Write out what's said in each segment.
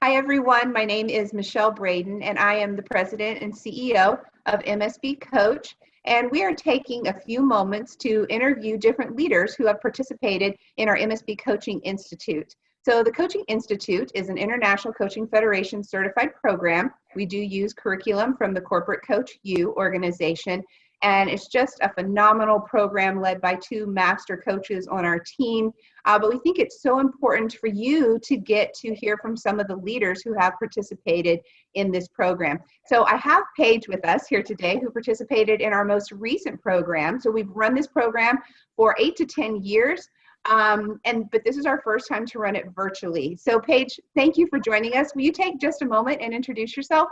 Hi, everyone. My name is Michelle Braden, and I am the president and CEO of MSBCoach. And we are taking a few moments to interview different leaders who have participated in our MSB Coaching Institute. So the Coaching Institute is an International Coaching Federation certified program. We do use curriculum from the Corporate Coach U organization, and it's just a phenomenal program led by two master coaches on our team. But we think it's so important for you to get to hear from some of the leaders who have participated in this program. So I have Paige with us here today who participated in our most recent program. So we've run this program for 8 to 10 years. But this is our first time to run it virtually. So Paige, thank you for joining us. Will you take just a moment and introduce yourself?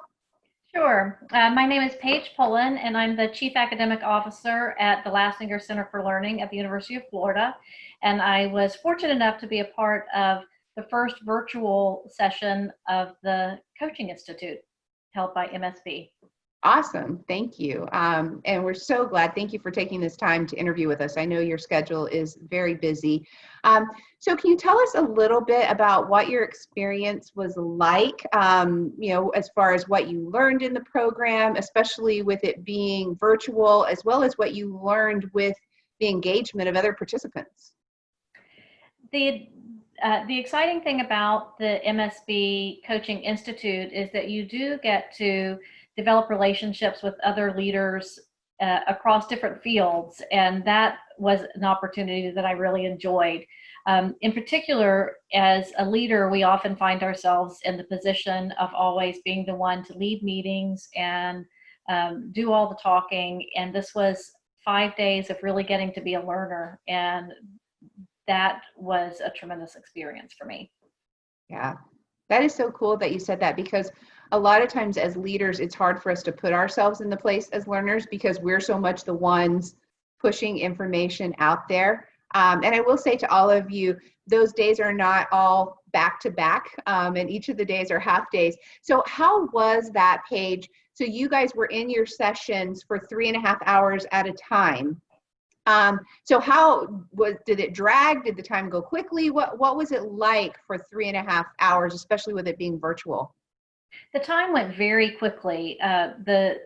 Sure. My name is Paige Pullen, and I'm the Chief Academic Officer at the Lastinger Center for Learning at the University of Florida. And I was fortunate enough to be a part of the first virtual session of the Coaching Institute held by MSB. Awesome. Thank you. And we're so glad. Thank you for taking this time to interview with us. I know your schedule is very busy. So can you tell us a little bit about what your experience was like, as far as what you learned in the program, especially with it being virtual, as well as what you learned with the engagement of other participants? The exciting thing about the MSB Coaching Institute is that you do get to develop relationships with other leaders across different fields, and that was an opportunity that I really enjoyed. In particular, as a leader, we often find ourselves in the position of always being the one to lead meetings and do all the talking, and this was 5 days of really getting to be a learner, and that was a tremendous experience for me. Yeah, that is so cool that you said that, because a lot of times as leaders, it's hard for us to put ourselves in the place as learners because we're so much the ones pushing information out there. And I will say to all of you, those days are not all back to back, and each of the days are half days. So how was that, Paige? So you guys were in your sessions for 3.5 hours at a time. So did it drag? Did the time go quickly? What was it like for 3.5 hours, especially with it being virtual? The time went very quickly. The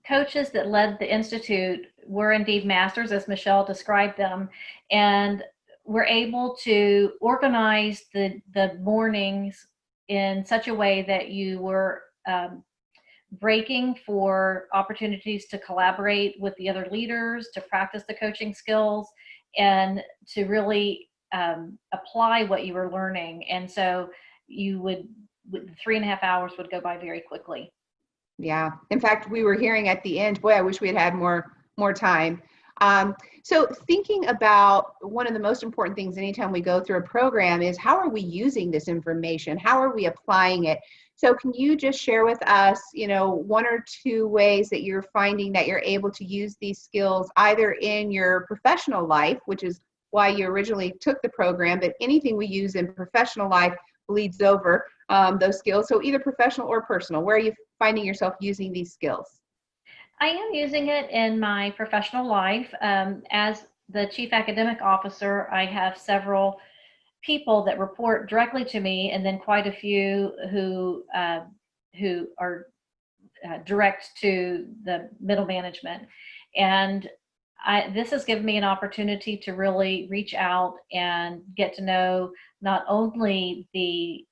coaches that led the Institute were indeed masters, as Michelle described them, and were able to organize the mornings in such a way that you were breaking for opportunities to collaborate with the other leaders, to practice the coaching skills, and to really apply what you were learning. And so you would, 3.5 hours would go by very quickly. Yeah. In fact, we were hearing at the end, boy, I wish we had had more time. So thinking about one of the most important things anytime we go through a program is how are we using this information? How are we applying it? So can you just share with us, 1 or 2 ways that you're finding that you're able to use these skills either in your professional life, which is why you originally took the program, but anything we use in professional life bleeds over those skills. So either professional or personal, where are you finding yourself using these skills? I am using it in my professional life. As the Chief Academic Officer, I have several people that report directly to me, and then quite a few who are direct to the middle management. And this has given me an opportunity to really reach out and get to know not only the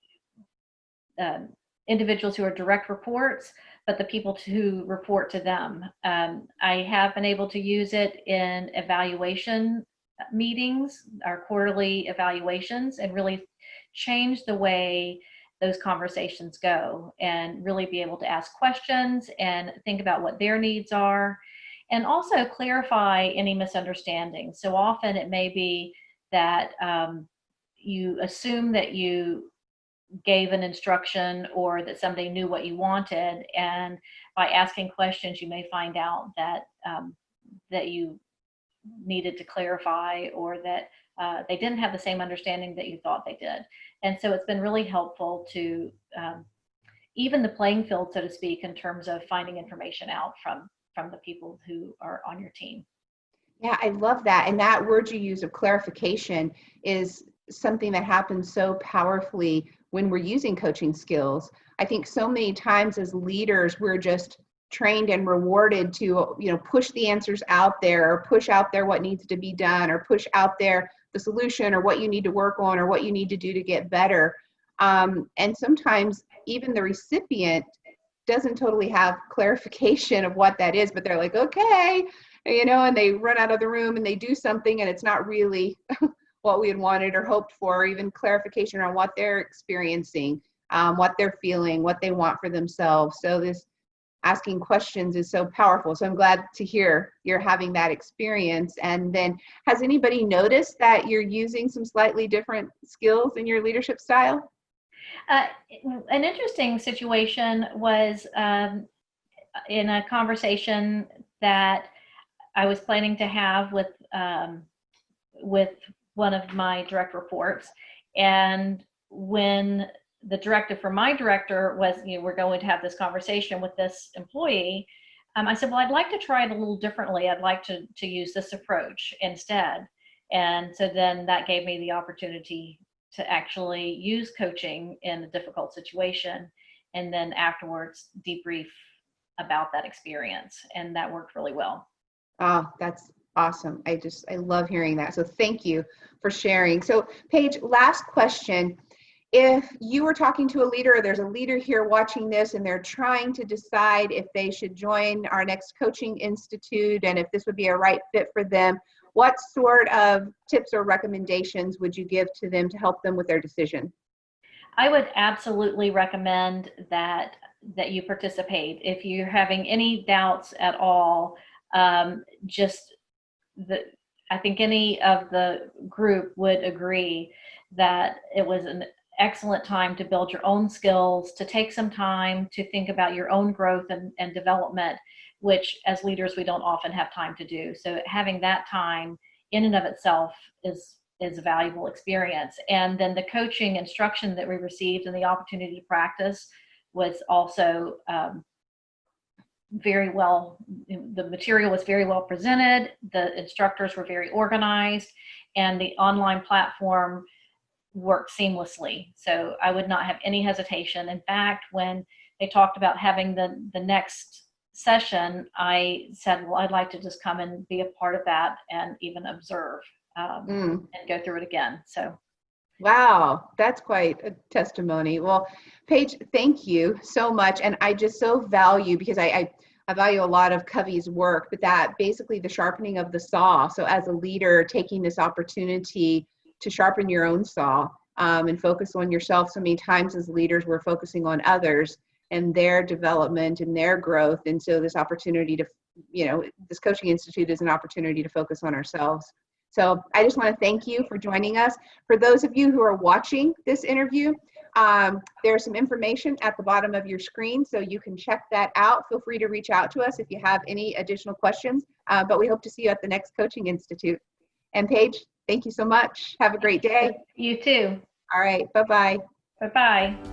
individuals who are direct reports, but the people who report to them. I have been able to use it in evaluation meetings, our quarterly evaluations, and really change the way those conversations go, and really be able to ask questions and think about what their needs are, and also clarify any misunderstandings. So often it may be that you assume that you gave an instruction or that somebody knew what you wanted, and by asking questions you may find out that that you needed to clarify, or that they didn't have the same understanding that you thought they did. And so it's been really helpful to even the playing field, so to speak, in terms of finding information out from the people who are on your team. Yeah, I love that. And that word you use of clarification is something that happens so powerfully when we're using coaching skills. I think so many times as leaders, we're just trained and rewarded to, push the answers out there, or push out there what needs to be done, or push out there the solution, or what you need to work on, or what you need to do to get better. And sometimes even the recipient doesn't totally have clarification of what that is, but they're like, okay, and they run out of the room and they do something, and it's not really what we had wanted or hoped for, or even clarification on what they're experiencing, what they're feeling, what they want for themselves. So this asking questions is so powerful. So I'm glad to hear you're having that experience. And then, has anybody noticed that you're using some slightly different skills in your leadership style? An interesting situation was in a conversation that I was planning to have with one of my direct reports. And when the directive from my director was, we're going to have this conversation with this employee, I said, well, I'd like to try it a little differently. I'd like to use this approach instead. And so then that gave me the opportunity to actually use coaching in a difficult situation, and then afterwards debrief about that experience. And that worked really well. Oh, that's awesome. I love hearing that. So thank you for sharing. So Paige, last question. If you were talking to a leader, or there's a leader here watching this, and they're trying to decide if they should join our next coaching institute and if this would be a right fit for them, what sort of tips or recommendations would you give to them to help them with their decision? I would absolutely recommend that you participate. If you're having any doubts at all, I think any of the group would agree that it was an excellent time to build your own skills, to take some time to think about your own growth and development, which as leaders we don't often have time to do. So having that time in and of itself is a valuable experience. And then the coaching instruction that we received and the opportunity to practice was also very well, the material was very well presented, the instructors were very organized, and the online platform worked seamlessly. So I would not have any hesitation. In fact, when they talked about having the next session, I said, well, I'd like to just come and be a part of that and even observe and go through it again. So. Wow, that's quite a testimony. Well, Paige, thank you so much. And I just so value, because I value a lot of Covey's work, but that basically the sharpening of the saw. So as a leader, taking this opportunity to sharpen your own saw and focus on yourself. So many times as leaders, we're focusing on others and their development and their growth. And so this opportunity to, this coaching institute is an opportunity to focus on ourselves. So I just want to thank you for joining us. For those of you who are watching this interview, there's some information at the bottom of your screen, so you can check that out. Feel free to reach out to us if you have any additional questions, but we hope to see you at the next Coaching Institute. And Paige, thank you so much. Have a great day. You too. All right. Bye-bye. Bye-bye.